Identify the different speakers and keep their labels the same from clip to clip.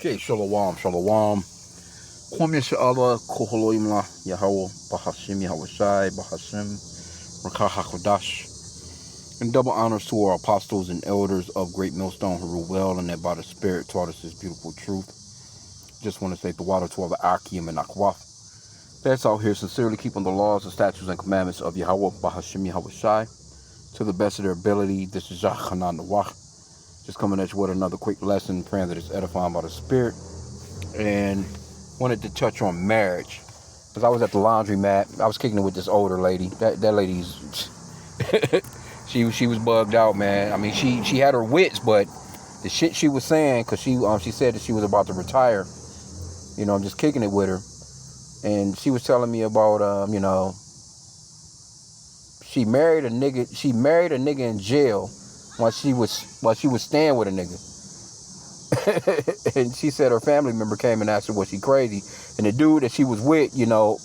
Speaker 1: Okay, shalom, shalom. Kwame Sha'ala, Koholoimla, Yahweh, Bahashim, Yahweh Shai, Bahashim, Rakah HaKodash. And double honors to our apostles and elders of Great Millstone who rule well and that by the Spirit taught us this beautiful truth. Just want to say the water to all the H.I.M and Akwaf. That's out here sincerely keeping the laws, the statutes, and commandments of Yahweh, Bahashim, Yahweh Shai, to the best of their ability. This is Yachanan Nawach. Just coming at you with another quick lesson, praying that it's edifying by the Spirit. And wanted to touch on marriage. Because I was at the laundromat. I was kicking it with this older lady. That lady's... she was bugged out, man. I mean, she had her wits, but the shit she was saying, because she said that she was about to retire. You know, I'm just kicking it with her. And she was telling me about, you know, she married a nigga in jail while she was staying with a nigga. And she said her family member came and asked her was she crazy, and the dude that she was with, you know,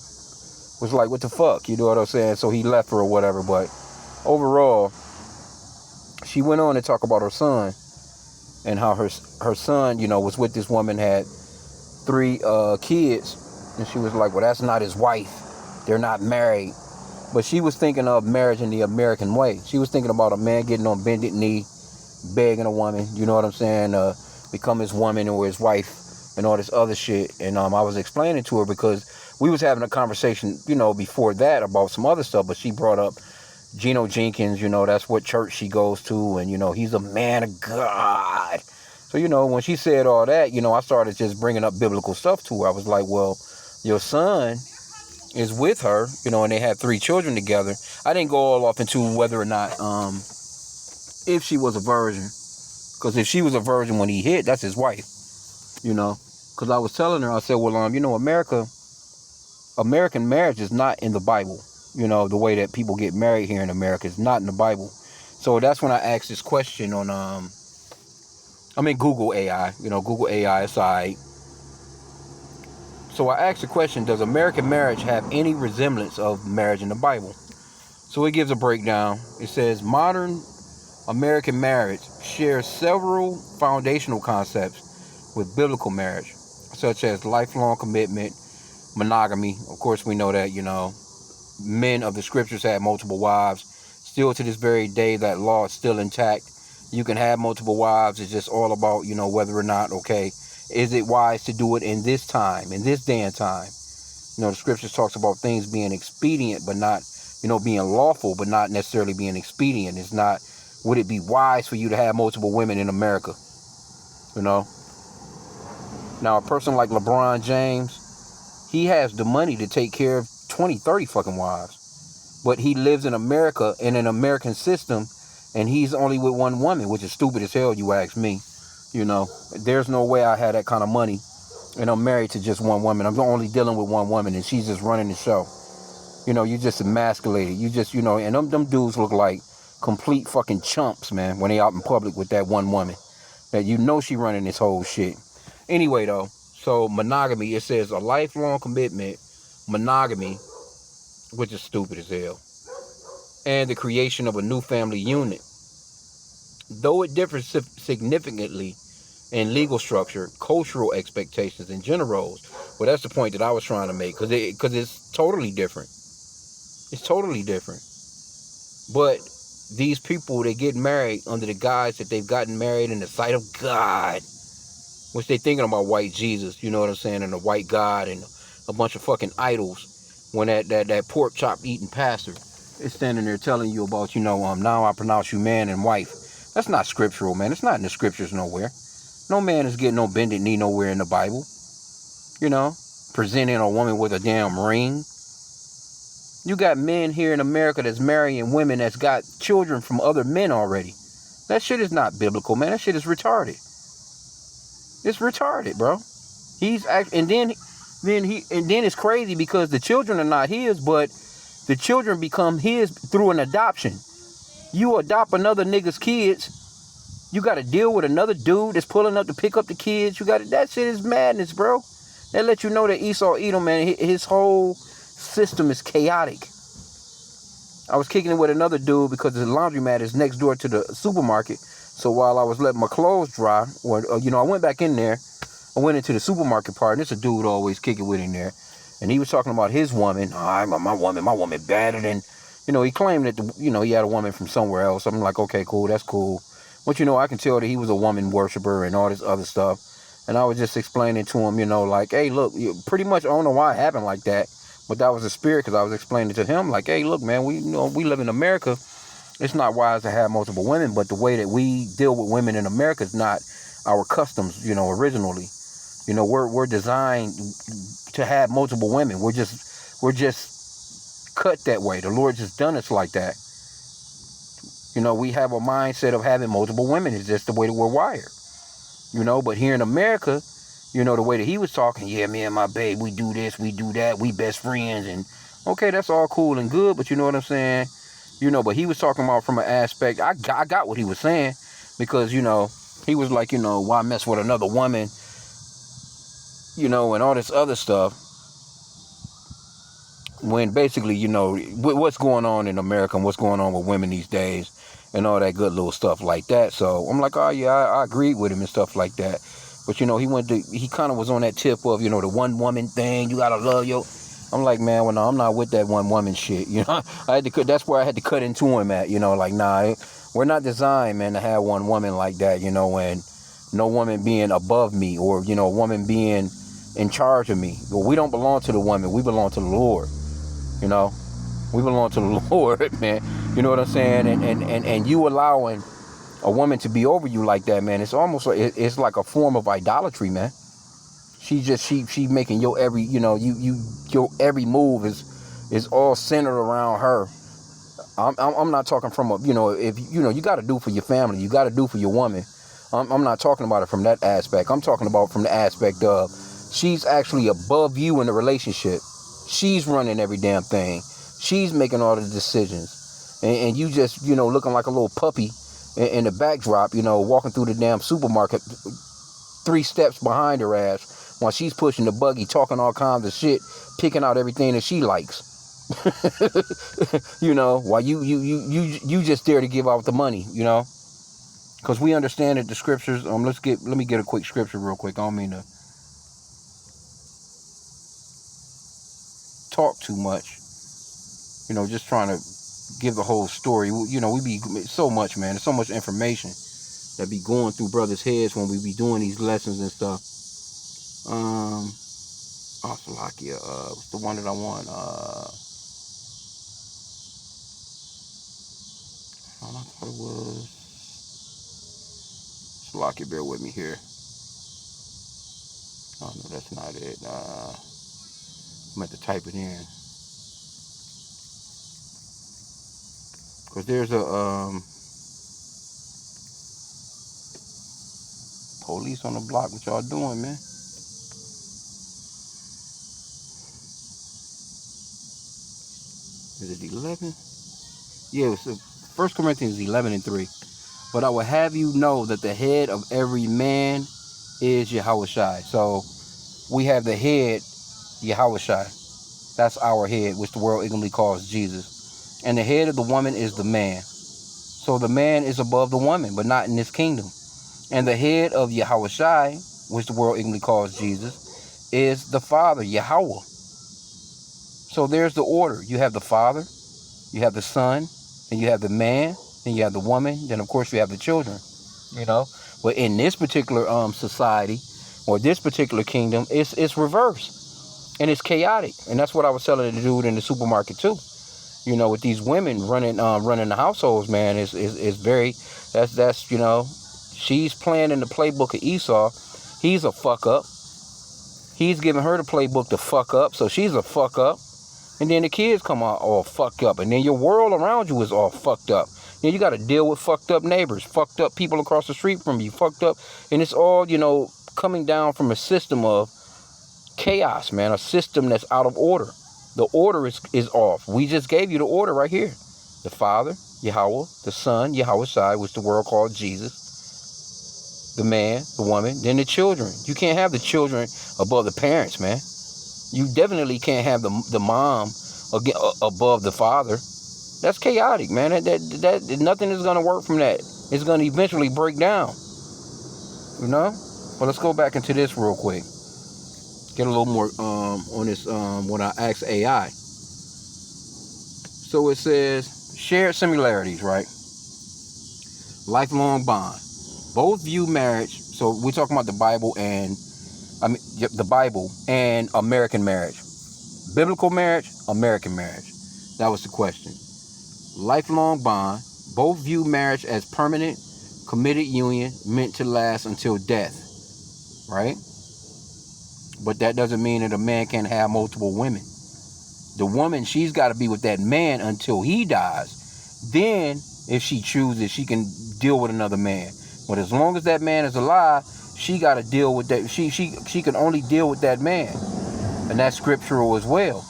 Speaker 1: was like, what the fuck, you know what I'm saying? So he left her or whatever. But overall, she went on to talk about her son and how her son, you know, was with this woman, had 3 kids, and she was like, well, that's not his wife, they're not married. But she was thinking of marriage in the American way. She was thinking about a man getting on bended knee, begging a woman, you know what I'm saying, become his woman or his wife and all this other shit. And I was explaining to her because we was having a conversation, you know, before that about some other stuff, but she brought up Geno Jenkins, you know, that's what church she goes to, and, you know, he's a man of God. So, you know, when she said all that, you know, I started just bringing up biblical stuff to her. I was like, well, your son is with her, you know, and they had 3 children together. I didn't go all off into whether or not, if she was a virgin. Because if she was a virgin when he hit, that's his wife, you know. Because I was telling her, I said, well, you know, American marriage is not in the Bible. You know, the way that people get married here in America is not in the Bible. So that's when I asked this question on, Google AI. You know, Google AI aside. So I asked the question, does American marriage have any resemblance of marriage in the Bible? So it gives a breakdown. It says, modern American marriage shares several foundational concepts with biblical marriage, such as lifelong commitment, monogamy. Of course, we know that, you know, men of the scriptures had multiple wives. Still to this very day, that law is still intact. You can have multiple wives. It's just all about, you know, whether or not, okay, is it wise to do it in this time, in this day and time? You know, the scriptures talks about things being expedient, but not, you know, being lawful, but not necessarily being expedient. It's not, would it be wise for you to have multiple women in America? You know? Now, a person like LeBron James, he has the money to take care of 20, 30 fucking wives. But he lives in America, in an American system, and he's only with one woman, which is stupid as hell, you ask me. You know, there's no way I had that kind of money, and I'm married to just one woman. I'm only dealing with one woman, and she's just running the show. You know, you just emasculated. You just, you know, and them dudes look like complete fucking chumps, man, when they out in public with that one woman. That you know she running this whole shit. Anyway, though, so monogamy, it says a lifelong commitment, monogamy, which is stupid as hell, and the creation of a new family unit. Though it differs significantly in legal structure, cultural expectations, and gender roles. Well, that's the point that I was trying to make, because it's totally different. It's totally different. But these people, they get married under the guise that they've gotten married in the sight of God, which they thinking about white Jesus, you know what I'm saying, and a white God and a bunch of fucking idols. When that pork chop eating pastor is standing there telling you about, you know, now I pronounce you man and wife. That's not scriptural, man. It's not in the scriptures nowhere. No man is getting no bended knee nowhere in the Bible. You know, presenting a woman with a damn ring. You got men here in America that's marrying women that's got children from other men already. That shit is not biblical, man. That shit is retarded. It's retarded, bro. And then it's crazy because the children are not his, but the children become his through an adoption. You adopt another nigga's kids, you got to deal with another dude that's pulling up to pick up the kids. That shit is madness, bro. That let you know that Esau Edom, man, his whole system is chaotic. I was kicking it with another dude because the laundromat is next door to the supermarket. So while I was letting my clothes dry, or you know, I went back in there I went into the supermarket part, and there's a dude always kicking with him there. And he was talking about his woman. Oh, my woman better than, he claimed that, he had a woman from somewhere else. I'm like, okay, cool, that's cool. But, I can tell that he was a woman worshiper and all this other stuff. And I was just explaining to him, like, hey, look, pretty much, I don't know why it happened like that. But that was the spirit, because I was explaining to him, like, hey, look, man, we live in America. It's not wise to have multiple women, but the way that we deal with women in America is not our customs, originally. We're designed to have multiple women. We're just cut that way. The Lord just done us like that. We have a mindset of having multiple women. It's just the way that we're wired. But here in America, the way that he was talking, yeah, me and my babe, we do this, we do that, we best friends, and okay, that's all cool and good, but you know what I'm saying? But he was talking about from an aspect, I got what he was saying, because, he was like, why mess with another woman, and all this other stuff, when basically, what's going on in America and what's going on with women these days, and all that good little stuff like that. So I'm like, oh yeah, I agreed with him and stuff like that. But he kind of was on that tip of, the one woman thing, you gotta love your. I'm like, man, well, no, I'm not with that one woman shit. I had to cut. That's where I had to cut into him at. Like, nah, we're not designed, man, to have one woman like that. And no woman being above me, or a woman being in charge of me. Well, we don't belong to the woman. We belong to the Lord. We belong to the Lord, man. You know what I'm saying? And you allowing a woman to be over you like that, man, it's almost like it's like a form of idolatry, man. She making your every, your every move is all centered around her. I'm not talking from a, if you got to do for your family, you got to do for your woman. I'm not talking about it from that aspect. I'm talking about from the aspect of she's actually above you in the relationship. She's running every damn thing. She's making all the decisions. And you just, looking like a little puppy in the backdrop, walking through the damn supermarket 3 steps behind her ass while she's pushing the buggy, talking all kinds of shit, picking out everything that she likes. While you just there to give out the money, because we understand that the scriptures, let me get a quick scripture real quick. I don't mean to talk too much, just trying to give the whole story. We be so much, man. There's so much information that be going through brothers' heads when we be doing these lessons and stuff. Slovakia, what's the one that I want? I thought it was Slovakia. Bear with me here. Oh no, that's not it. I'm going to type it in, because there's a police on the block. What y'all doing, man? Is it 11? Yeah, it's 1 Corinthians 11:3. But I will have you know that the head of every man is Yahushua. So we have the head, Yahushua. That's our head, which the world ignorantly calls Jesus. And the head of the woman is the man. So the man is above the woman, but not in this kingdom. And the head of Yahushua, which the world ignorantly calls Jesus, is the Father, Yahweh. So there's the order. You have the Father, you have the Son, and you have the man, then you have the woman, then of course you have the children. But in this particular society, or this particular kingdom, it's reversed, and it's chaotic. And that's what I was telling the dude in the supermarket too. With these women running the households, man, is very, that's she's playing in the playbook of Esau. He's a fuck up. He's giving her the playbook to fuck up, so she's a fuck up. And then the kids come out all fucked up, and then your world around you is all fucked up. Then you got to deal with fucked up neighbors, fucked up people across the street from you, fucked up, and it's all coming down from a system of chaos, man, a system that's out of order. The order is off. We just gave you the order right here. The Father, Yahweh, the Son, Yahushua, which the world called Jesus, the man, the woman, then the children. You can't have the children above the parents, man. You definitely can't have the mom above the father. That's chaotic, man. That nothing is gonna work from that. It's gonna eventually break down. But let's go back into this real quick. Get a little more on this when I asked AI. So it says shared similarities, right? Lifelong bond. Both view marriage. So we're talking about the Bible and the Bible and American marriage. Biblical marriage, American marriage. That was the question. Lifelong bond. Both view marriage as permanent, committed union meant to last until death, right? But that doesn't mean that a man can't have multiple women. The woman, she's got to be with that man until he dies. Then, if she chooses, she can deal with another man. But as long as that man is alive, she got to deal with that. She can only deal with that man, and that's scriptural as well.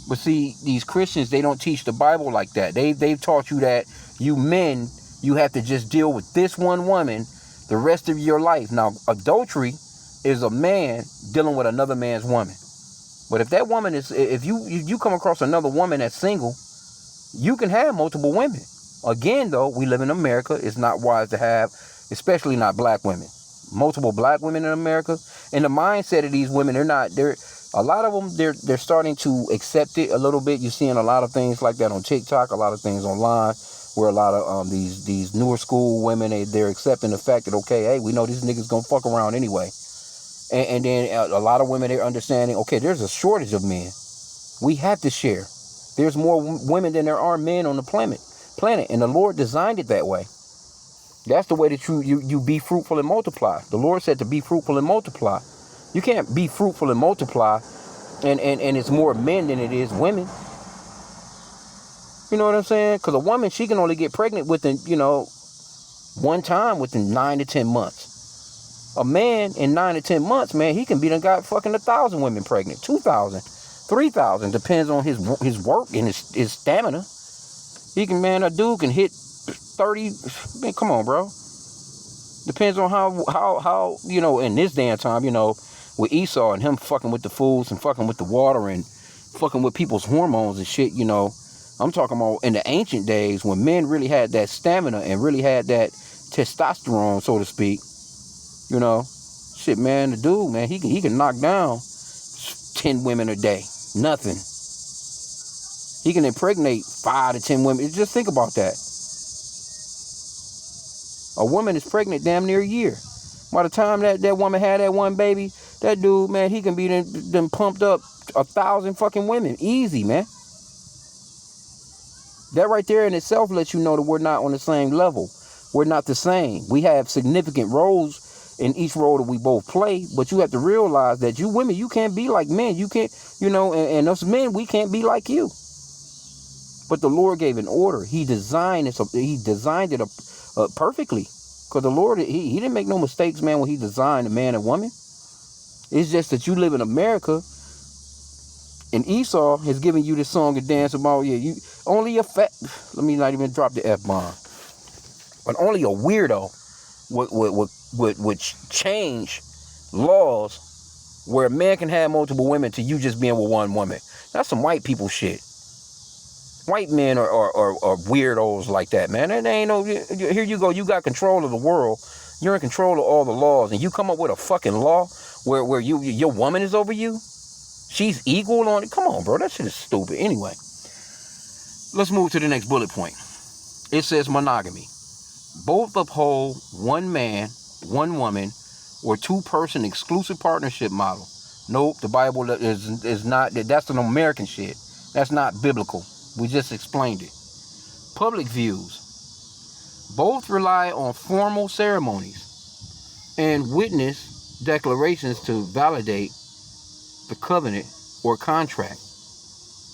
Speaker 1: But see, these Christians, they don't teach the Bible like that. They've taught you that you men, you have to just deal with this one woman the rest of your life. Now, adultery is a man dealing with another man's woman. But if that woman is, if you come across another woman that's single, you can have multiple women. Again, though, we live in America. It's not wise to have, especially not black women, multiple black women in America. And the mindset of these women, a lot of them, they're starting to accept it a little bit. You're seeing a lot of things like that on TikTok, a lot of things online, where a lot of these newer school women, they're accepting the fact that, okay, hey, we know these niggas gonna fuck around anyway. And then a lot of women, they're understanding, okay, there's a shortage of men. We have to share. There's more women than there are men on the planet, and the Lord designed it that way. That's the way that you be fruitful and multiply. The Lord said to be fruitful and multiply. You can't be fruitful and multiply, and it's more men than it is women. You know what I'm saying? Because a woman, she can only get pregnant within, one time within 9 to 10 months. A man in 9 to 10 months, man, he can be done got fucking 1,000 women pregnant, 2,000, 3,000, depends on his work and his stamina. A dude can hit 30. Man, come on, bro. Depends on how in this damn time, with Esau and him fucking with the foods and fucking with the water and fucking with people's hormones and shit, I'm talking about in the ancient days when men really had that stamina and really had that testosterone, so to speak. Shit, man, the dude, man, he can knock down 10 women a day. Nothing. He can impregnate 5 to 10 women. Just think about that. A woman is pregnant damn near a year. By the time that woman had that one baby, that dude, man, he can be them pumped up 1,000 fucking women. Easy, man. That right there in itself lets you know that we're not on the same level. We're not the same. We have significant roles in each role that we both play, but you have to realize that you women, you can't be like men. You can't, and us men, we can't be like you. But the Lord gave an order. He designed it. He designed it perfectly, because the Lord, he didn't make no mistakes, man, when he designed a man and woman. It's just that you live in America, and Esau has given you this song and dance about, you only a fat. Let me not even drop the F-bomb. But only a weirdo would change laws where a man can have multiple women to you just being with one woman. That's some white people shit. White men are weirdos like that, man. And ain't no. Here you go. You got control of the world. You're in control of all the laws, and you come up with a fucking law where your woman is over you. She's equal on it. Come on, bro. That shit is stupid. Anyway, let's move to the next bullet point. It says monogamy. Both uphold one man, one woman, or two-person exclusive partnership model. Nope, the Bible is not. That's an American shit. That's not biblical. We just explained it. Public views. Both rely on formal ceremonies and witness declarations to validate the covenant or contract.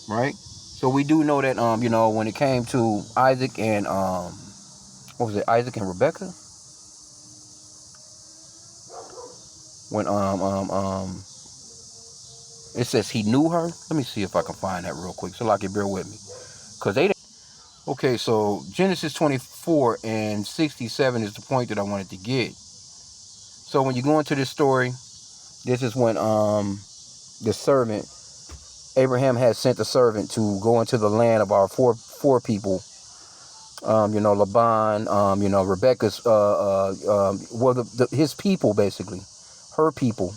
Speaker 1: Right? So we do know that when it came to Isaac and what was it, Isaac and Rebecca? When it says he knew her. Let me see if I can find that real quick so I can bear with me. Cause they didn't. Okay, so Genesis 24 and 67 is the point that I wanted to get. So when you go into this story, this is when the servant, Abraham had sent the servant to go into the land of our four people Laban, Rebecca's, his people, basically, her people,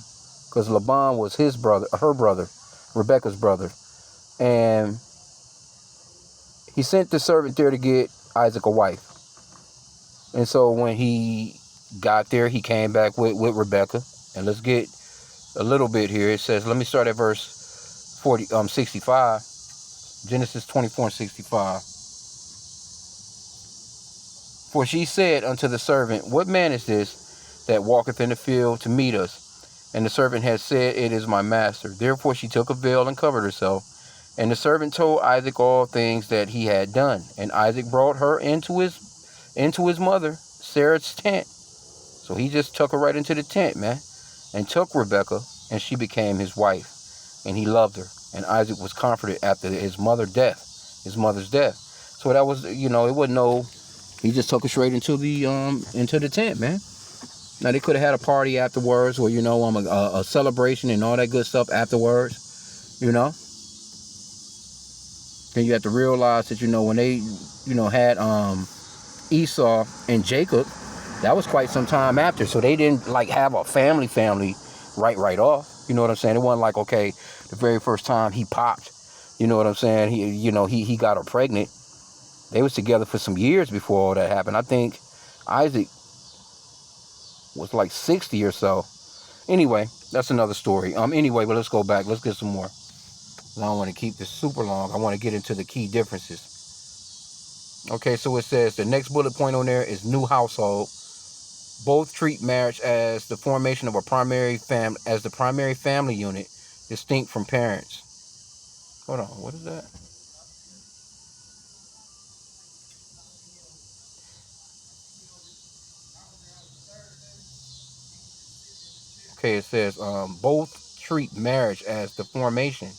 Speaker 1: because Laban was his brother, her brother, Rebecca's brother, and he sent the servant there to get Isaac a wife. And so when he got there, he came back with Rebecca. And let's get a little bit here. It says, let me start at verse 65, Genesis 24:65. For she said unto the servant, what man is this that walketh in the field to meet us? And the servant had said, it is my master. Therefore she took a veil and covered herself. And the servant told Isaac all things that he had done. And Isaac brought her into his mother, Sarah's tent. So he just took her right into the tent, man, and took Rebekah, and she became his wife. And he loved her. And Isaac was comforted after his mother's death. So that was, it wasn't no, he just took her straight into the tent, man. Now, they could have had a party afterwards, or, a celebration and all that good stuff afterwards, Then you have to realize that, when they, had Esau and Jacob, that was quite some time after. So they didn't, have a family right off. You know what I'm saying? It wasn't like, okay, the very first time he popped, you know what I'm saying? He got her pregnant. They was together for some years before all that happened. I think Isaac was like 60 or so. Anyway, that's another story. Anyway, but let's go back. Let's get some more. I don't want to keep this super long. I want to get into the key differences. Okay, so it says the next bullet point on there is new household. Both treat marriage as the formation of a primary family unit, distinct from parents. Hold on, what is that? Okay, it says both treat marriage as the formation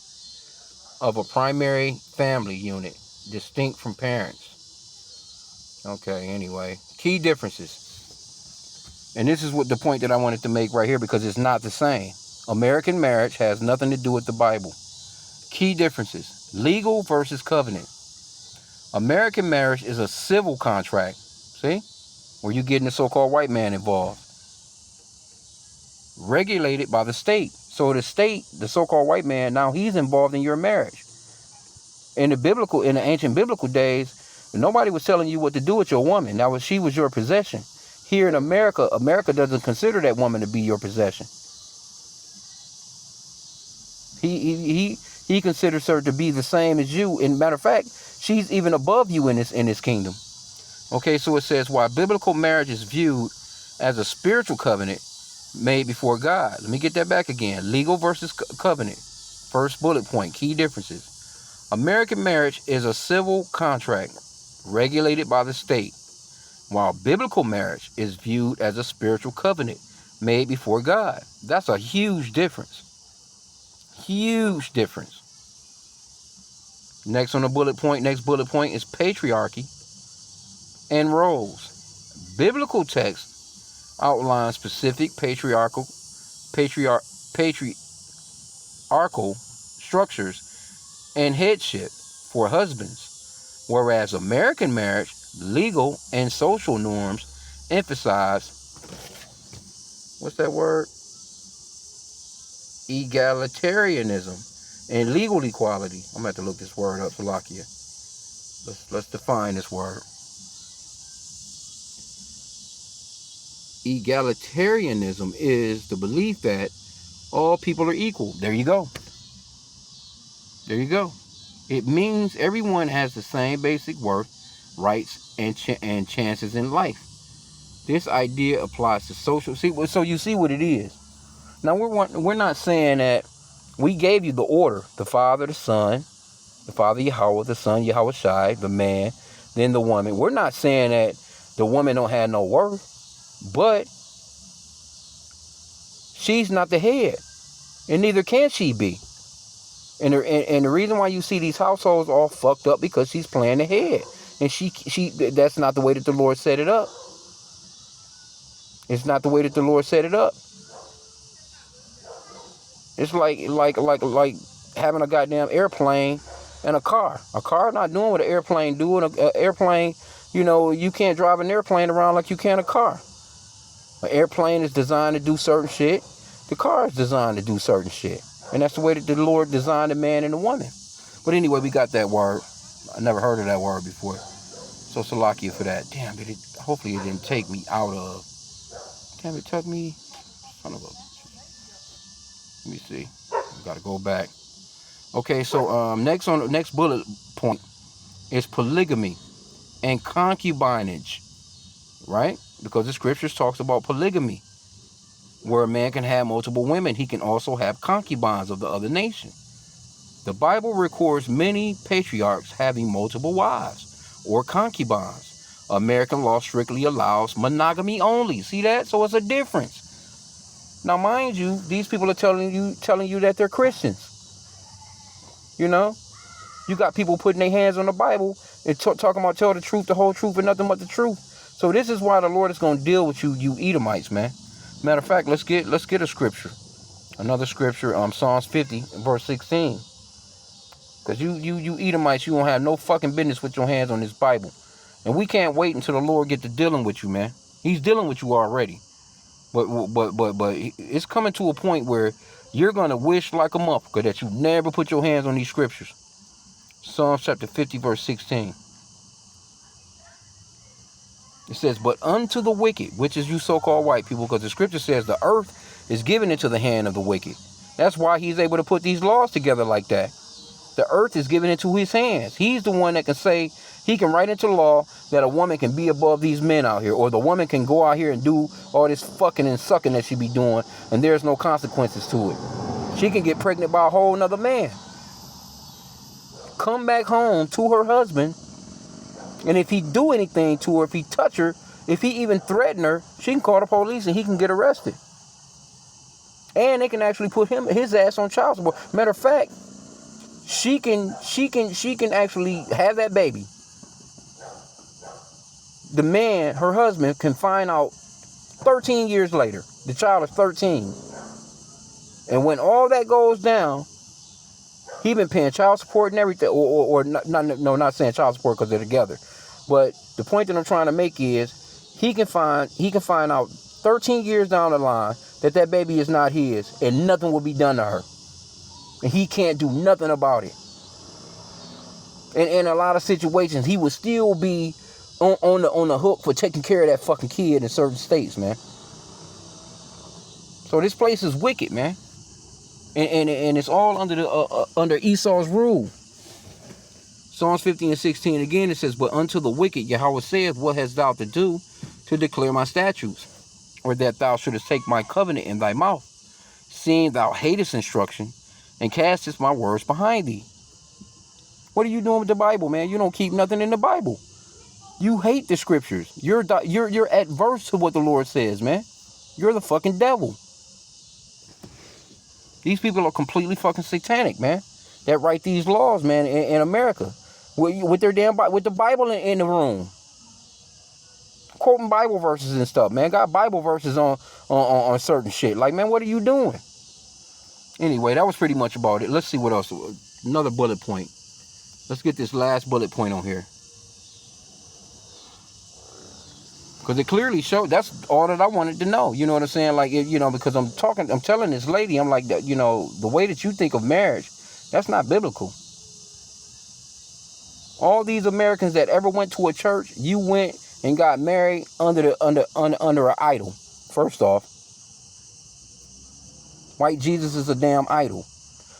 Speaker 1: of a primary family unit, distinct from parents. Okay, anyway, key differences. And this is what the point that I wanted to make right here, because it's not the same. American marriage has nothing to do with the Bible. Key differences. Legal versus covenant. American marriage is a civil contract. See? Where you getting the so-called white man involved. Regulated by the state. So the state, the so-called white man, now he's involved in your marriage. In the ancient biblical days, nobody was telling you what to do with your woman. She was your possession. Here in America, America doesn't consider that woman to be your possession. He considers her to be the same as you. And matter of fact, she's even above you in this kingdom. Okay, so it says, while biblical marriage is viewed as a spiritual covenant made before God. Let me get that back again. Legal versus covenant. First bullet point, key differences. American marriage is a civil contract regulated by the state, while biblical marriage is viewed as a spiritual covenant made before God. That's a huge difference. Huge difference. Next bullet point is patriarchy and roles. Biblical text outlines specific patriarchal structures and headship for husbands, whereas American marriage, legal and social norms emphasize, what's that word? Egalitarianism and legal equality. I'm going to have to look this word up, Salakia. Let's define this word. Egalitarianism is the belief that all people are equal. There you go. It means everyone has the same basic worth, rights, and chances in life. This idea applies to social. So you see what it is. Now we're not saying that we gave you the order: the Father, the Son, the Father Yahweh, the Son Yahweh Shai, the man, then the woman. We're not saying that the woman don't have no worth, but she's not the head, and neither can she be. And the reason why you see these households all fucked up, because she's playing the head, and she that's not the way that the Lord set it up. It's not the way that the Lord set it up. It's like having a goddamn airplane and a car. A car not doing what an airplane do, and an airplane You know, you can't drive an airplane around like you can a car. An airplane is designed to do certain shit. The car is designed to do certain shit. And that's the way that the Lord designed a man and a woman. But anyway, we got that word. I never heard of that word before. So Salakia for that. Damn, hopefully it didn't take me out of... Damn, it took me... Son of a... Let me see. I gotta go back. Okay, so next bullet point is polygamy and concubinage, right? Because the scriptures talks about polygamy, where a man can have multiple women. He can also have concubines of the other nation. The Bible records many patriarchs having multiple wives or concubines. American law strictly allows monogamy only. See that? So it's a difference. Now, mind you, these people are telling you that they're Christians. You know, you got people putting their hands on the Bible and talking about tell the truth, the whole truth, and nothing but the truth. So this is why the Lord is going to deal with you Edomites, man. Matter of fact, let's get a scripture, another scripture, Psalms 50, verse 16. Because you Edomites, you won't have no fucking business with your hands on this Bible, and we can't wait until the Lord get to dealing with you, man. He's dealing with you already, but it's coming to a point where you're gonna wish like a motherfucker that you never put your hands on these scriptures. Psalms chapter 50, verse 16. It says, but unto the wicked, which is you so-called white people, because the scripture says the earth is given into the hand of the wicked. That's why he's able to put these laws together like that. The earth is given into his hands. He's the one that can say, he can write into law that a woman can be above these men out here, or the woman can go out here and do all this fucking and sucking that she be doing, and there's no consequences to it. She can get pregnant by a whole nother man, come back home to her husband, and if he do anything to her, if he touch her, if he even threaten her, she can call the police and he can get arrested. And they can actually put his ass on child support. Matter of fact, she can actually have that baby. The man, her husband, can find out 13 years later. The child is 13. And when all that goes down, he been paying child support and everything, or not saying child support because they're together. But the point that I'm trying to make is he can find out 13 years down the line that baby is not his, and nothing will be done to her. And he can't do nothing about it. And in a lot of situations, he would still be on the hook for taking care of that fucking kid in certain states, man. So this place is wicked, man. And it's all under Esau's rule. Psalms 50 and 16 again, it says, but unto the wicked Yahweh saith, what hast thou to do to declare my statutes? Or that thou shouldest take my covenant in thy mouth, seeing thou hatest instruction, and castest my words behind thee. What are you doing with the Bible, man? You don't keep nothing in the Bible. You hate the scriptures. You're adverse to what the Lord says, man. You're the fucking devil. These people are completely fucking satanic, man. That write these laws, man, in America, with their damn with the Bible in the room, quoting Bible verses and stuff, man. Got Bible verses on certain shit. Like, man, what are you doing? Anyway, that was pretty much about it. Let's see what else. Another bullet point. Let's get this last bullet point on here. Because it clearly showed, that's all that I wanted to know. You know what I'm saying? Like, you know, because I'm telling this lady, I'm like, you know, the way that you think of marriage, that's not biblical. All these Americans that ever went to a church, you went and got married under an idol. First off, white Jesus is a damn idol.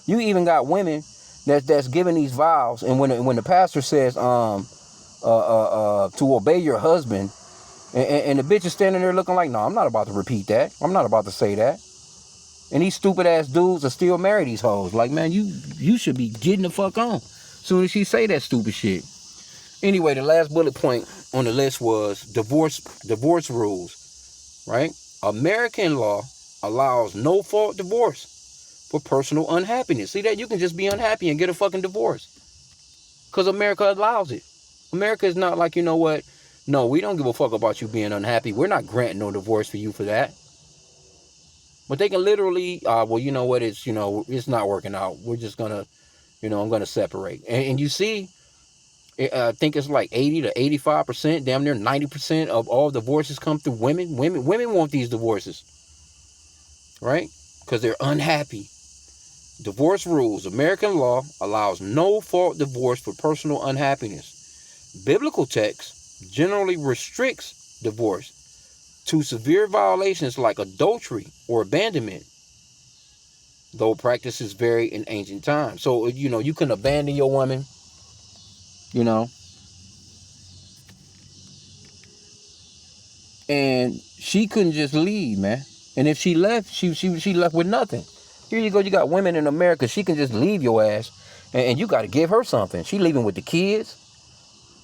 Speaker 1: You even got women that's giving these vows, and when the pastor says to obey your husband, and the bitch is standing there looking like, no, I'm not about to repeat that. I'm not about to say that. And these stupid ass dudes are still marry these hoes. Like, man, you should be getting the fuck on soon as she say that stupid shit. Anyway, the last bullet point on the list was divorce rules, right? American law allows no fault divorce for personal unhappiness. See that? You can just be unhappy and get a fucking divorce because America allows it. America is not like, you know what? No, we don't give a fuck about you being unhappy. We're not granting no divorce for you for that. But they can literally, well, you know what? It's not working out. We're just going to, I'm going to separate. And you see, I think it's like 80 to 85%, damn near 90% of all divorces come through women. Women want these divorces, right? Because they're unhappy. Divorce rules. American law allows no fault divorce for personal unhappiness. Biblical text generally restricts divorce to severe violations like adultery or abandonment, though practices vary in ancient times. So, you can abandon your woman, you know, and she couldn't just leave, man. And if she left, she left with nothing. Here you go, you got women in America, she can just leave your ass, and you got to give her something. She leaving with the kids,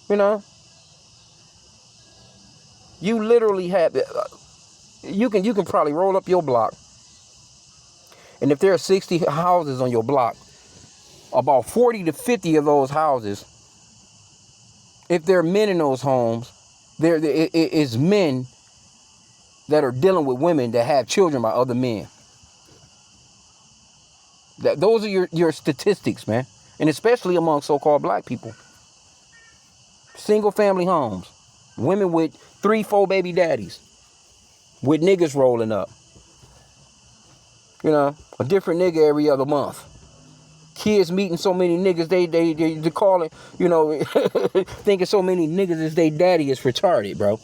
Speaker 1: you know. You literally have, you can probably roll up your block, and if there are 60 houses on your block, about 40 to 50 of those houses, if there are men in those homes, there is men that are dealing with women that have children by other men. Those are your statistics, man. And especially among so-called black people. Single family homes. Women with 3-4 baby daddies. With niggas rolling up. A different nigga every other month. Kids meeting so many niggas, they calling, thinking so many niggas as they daddy is retarded, bro.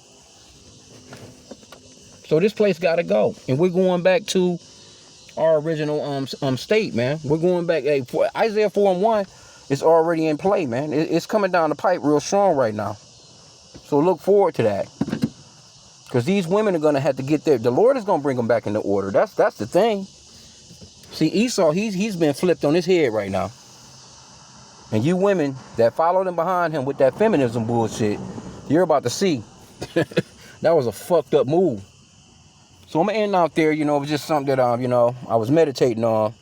Speaker 1: So this place gotta go. And we're going back to our original state, man. We're going back. Hey, Isaiah 4:1 is already in play, man. It's coming down the pipe real strong right now. So look forward to that, because these women are gonna have to get there. The Lord is gonna bring them back into order. That's the thing. See, Esau, he's been flipped on his head right now, and you women that followed him behind him with that feminism bullshit, you're about to see. That was a fucked up move. So I'm gonna end out there. It was just something that I was meditating on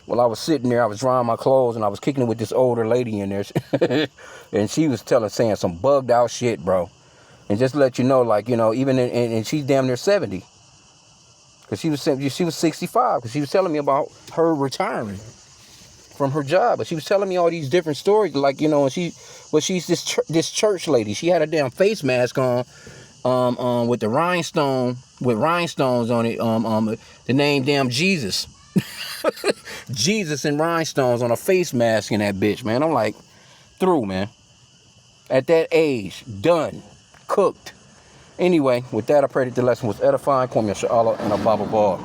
Speaker 1: while I was sitting there. I was drying my clothes and I was kicking it with this older lady in there, and she was saying some bugged out shit, bro. And just to let you know, like, even and she's damn near 70, because she was 65, because she was telling me about her retiring from her job, but she was telling me all these different stories, like, and she's this church lady. She had a damn face mask on. With rhinestones on it, the name damn Jesus. Jesus and rhinestones on a face mask in that bitch, man. I'm like, through, man. At that age, done, cooked. Anyway, with that, I pray that the lesson was edifying. Call me a Sha'Allah and a Baba Ball.